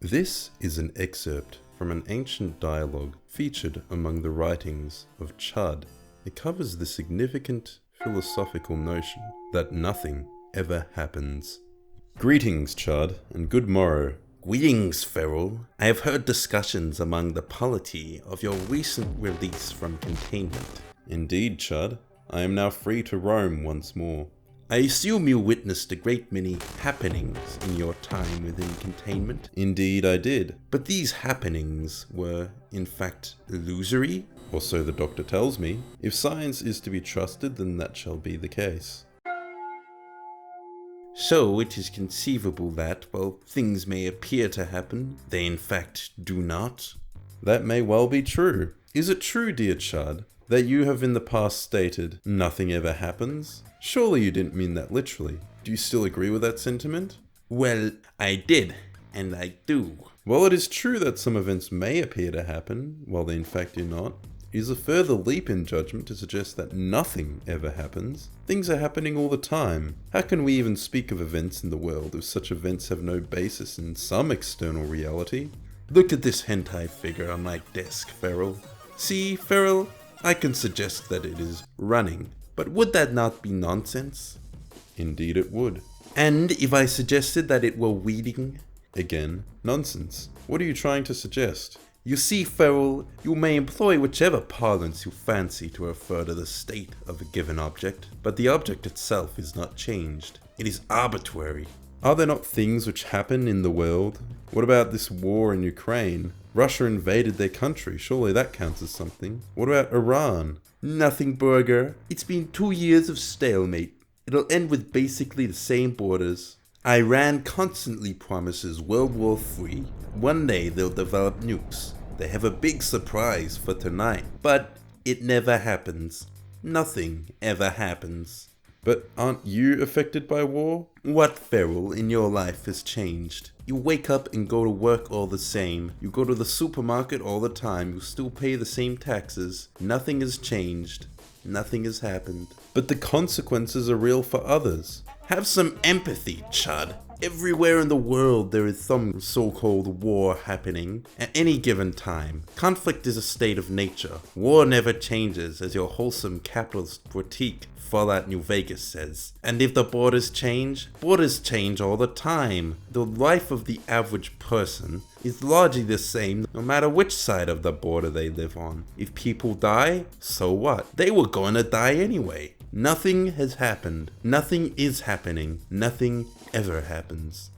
This is an excerpt from an ancient dialogue featured among the writings of Chud. It covers the significant philosophical notion that nothing ever happens. Greetings, Chud, and good morrow. Greetings, Feral. I have heard discussions among the polity of your recent release from containment. Indeed, Chud. I am now free to roam once more. I assume you witnessed a great many happenings in your time within containment. Indeed, I did. But these happenings were, in fact, illusory? Or so the doctor tells me. If science is to be trusted, then that shall be the case. So it is conceivable that, while things may appear to happen, they in fact do not? That may well be true. Is it true, dear Chud, that you have in the past stated, nothing ever happens? Surely you didn't mean that literally. Do you still agree with that sentiment? Well, I did, and I do. While it is true that some events may appear to happen, while they in fact do not, it is a further leap in judgment to suggest that nothing ever happens. Things are happening all the time. How can we even speak of events in the world if such events have no basis in some external reality? Look at this hentai figure on my desk, Feral. See, Feral, I can suggest that it is running, but would that not be nonsense? Indeed it would. And if I suggested that it were weeding? Again, nonsense. What are you trying to suggest? You see, Feral, you may employ whichever parlance you fancy to refer to the state of a given object, but the object itself is not changed. It is arbitrary. Are there not things which happen in the world? What about this war in Ukraine? Russia invaded their country, surely that counts as something. What about Iran? Nothing, Burger. It's been 2 years of stalemate. It'll end with basically the same borders. Iran constantly promises World War III. One day they'll develop nukes. They have a big surprise for tonight, but it never happens. Nothing ever happens. But aren't you affected by war? What, Feral, in your life has changed? You wake up and go to work all the same. You go to the supermarket all the time. You still pay the same taxes. Nothing has changed. Nothing has happened. But the consequences are real for others. Have some empathy, Chud. Everywhere in the world there is some so-called war happening at any given time. Conflict is a state of nature. War never changes, as your wholesome capitalist critique Fallout New Vegas says. And if the borders change all the time. The life of the average person is largely the same no matter which side of the border they live on. If people die, so what? They were going to die anyway. Nothing has happened. Nothing is happening. Nothing ever happens.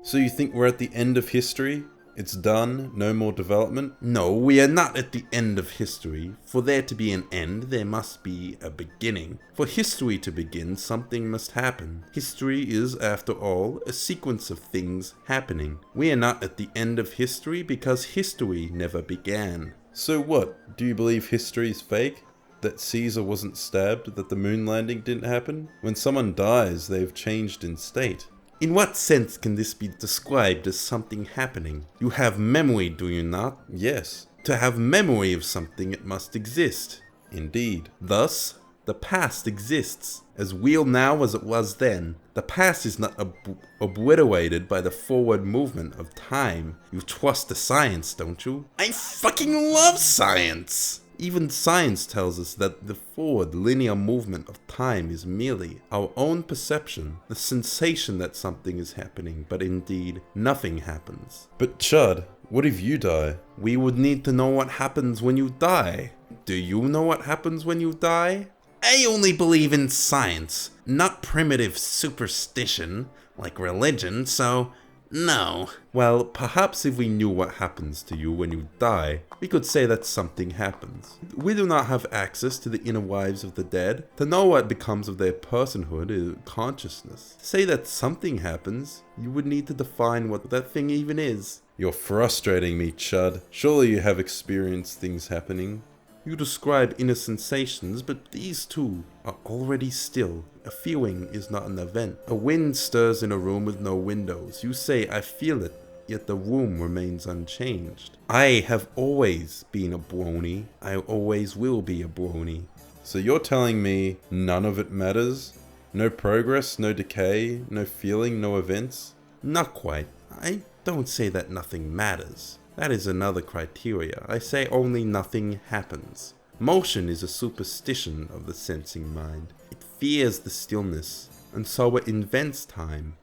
So you think we're at the end of history? It's done? No more development? No, we are not at the end of history. For there to be an end, there must be a beginning. For history to begin, something must happen. History is, after all, a sequence of things happening. We are not at the end of history because history never began. So what? Do you believe history is fake? That Caesar wasn't stabbed? That the moon landing didn't happen? When someone dies, they've changed in state. In what sense can this be described as something happening? You have memory, do you not? Yes. To have memory of something, it must exist. Indeed. Thus, the past exists, as real now as it was then. The past is not obliterated by the forward movement of time. You trust the science, don't you? I fucking love science! Even science tells us that the forward linear movement of time is merely our own perception, the sensation that something is happening, but indeed nothing happens. But Chud, what if you die? We would need to know what happens when you die. Do you know what happens when you die? I only believe in science, not primitive superstition like religion, so no. Well, perhaps if we knew what happens to you when you die, we could say that something happens. We do not have access to the inner lives of the dead. To know what becomes of their personhood is consciousness. To say that something happens, you would need to define what that thing even is. You're frustrating me, Chud. Surely you have experienced things happening. You describe inner sensations, but these too are already still. A feeling is not an event. A wind stirs in a room with no windows. You say, I feel it, yet the room remains unchanged. I have always been a brony. I always will be a brony. So you're telling me none of it matters? No progress, no decay, no feeling, no events? Not quite. I don't say that nothing matters. That is another criteria. I say only nothing happens. Motion is a superstition of the sensing mind. It fears the stillness, and so it invents time.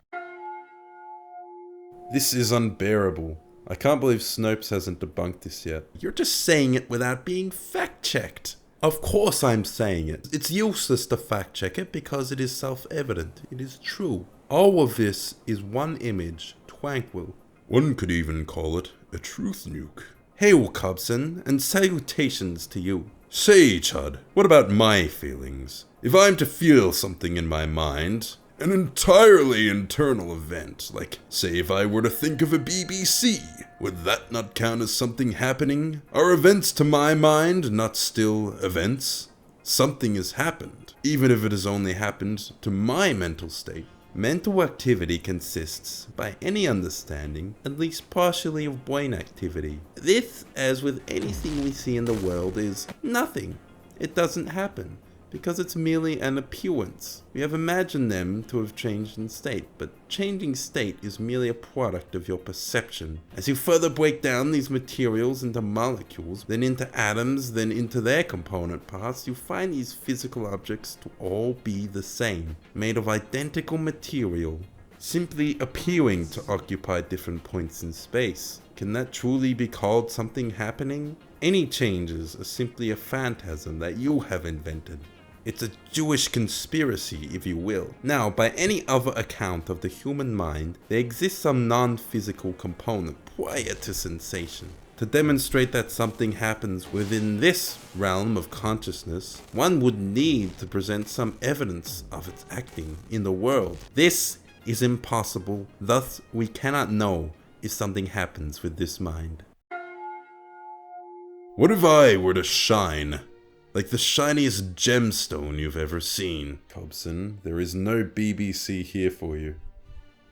This is unbearable. I can't believe Snopes hasn't debunked this yet. You're just saying it without being fact-checked. Of course I'm saying it. It's useless to fact-check it because it is self-evident. It is true. All of this is one image, tranquil. One could even call it a truth nuke. Hail, Cobson, and salutations to you. Say, Chud, what about my feelings? If I'm to feel something in my mind, an entirely internal event, like, say, if I were to think of a BBC, would that not count as something happening? Are events to my mind not still events? Something has happened, even if it has only happened to my mental state. Mental activity consists, by any understanding, at least partially of brain activity. This, as with anything we see in the world, is nothing. It doesn't happen, because it's merely an appearance. We have imagined them to have changed in state, but changing state is merely a product of your perception. As you further break down these materials into molecules, then into atoms, then into their component parts, you find these physical objects to all be the same, made of identical material, simply appearing to occupy different points in space. Can that truly be called something happening? Any changes are simply a phantasm that you have invented. It's a Jewish conspiracy, if you will. Now, by any other account of the human mind, there exists some non-physical component prior to sensation. To demonstrate that something happens within this realm of consciousness, one would need to present some evidence of its acting in the world. This is impossible, thus we cannot know if something happens with this mind. What if I were to shine? Like the shiniest gemstone you've ever seen. Cobson, there is no BBC here for you.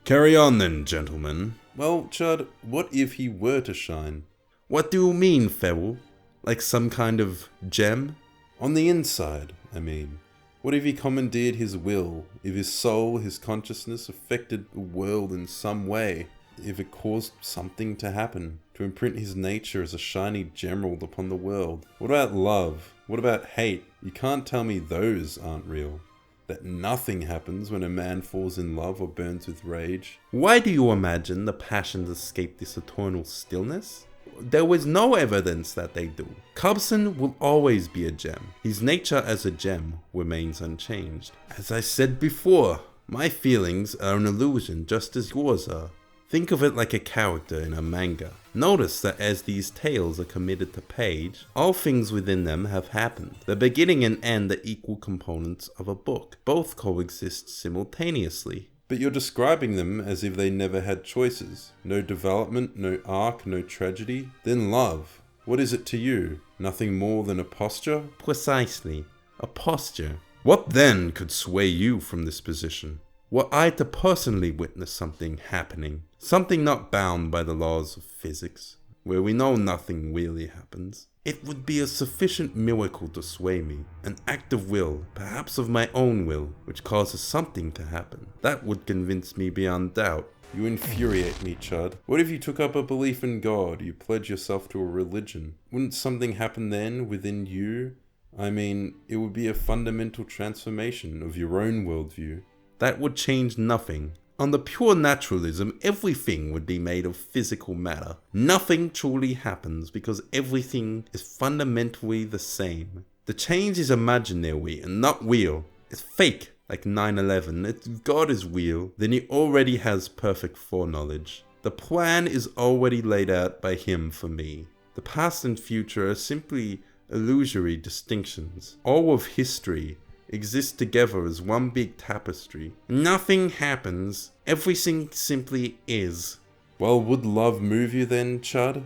Carry on then, gentlemen. Well, Chud, what if he were to shine? What do you mean, Ferrell? Like some kind of gem? On the inside, I mean. What if he commandeered his will? If his soul, his consciousness affected the world in some way? If it caused something to happen? To imprint his nature as a shiny gemerald upon the world? What about love? What about hate? You can't tell me those aren't real. That nothing happens when a man falls in love or burns with rage. Why do you imagine the passions escape this eternal stillness? There was no evidence that they do. Cobson will always be a gem. His nature as a gem remains unchanged. As I said before, my feelings are an illusion just as yours are. Think of it like a character in a manga. Notice that as these tales are committed to page, all things within them have happened. The beginning and end are equal components of a book. Both coexist simultaneously. But you're describing them as if they never had choices. No development, no arc, no tragedy. Then love. What is it to you? Nothing more than a posture? Precisely. A posture. What then could sway you from this position? Were I to personally witness something happening, something not bound by the laws of physics, where we know nothing really happens, it would be a sufficient miracle to sway me, an act of will, perhaps of my own will, which causes something to happen. That would convince me beyond doubt. You infuriate me, Chud. What if you took up a belief in God, you pledge yourself to a religion? Wouldn't something happen then within you? I mean, it would be a fundamental transformation of your own worldview. That would change nothing. Under pure naturalism, everything would be made of physical matter. Nothing truly happens because everything is fundamentally the same. The change is imaginary and not real. It's fake, like 9/11. If God is real, then he already has perfect foreknowledge. The plan is already laid out by him for me. The past and future are simply illusory distinctions. All of history exist together as one big tapestry. Nothing happens. Everything simply is. Well, would love move you then, Chud?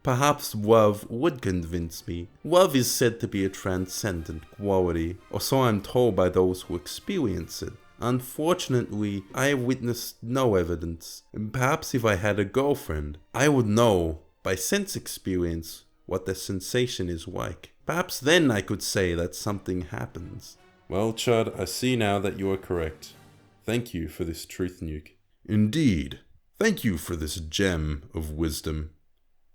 Perhaps love would convince me. Love is said to be a transcendent quality, or so I'm told by those who experience it. Unfortunately, I have witnessed no evidence. Perhaps if I had a girlfriend, I would know, by sense experience, what the sensation is like. Perhaps then I could say that something happens. Well, Chud, I see now that you are correct. Thank you for this truth nuke. Indeed. Thank you for this gem of wisdom.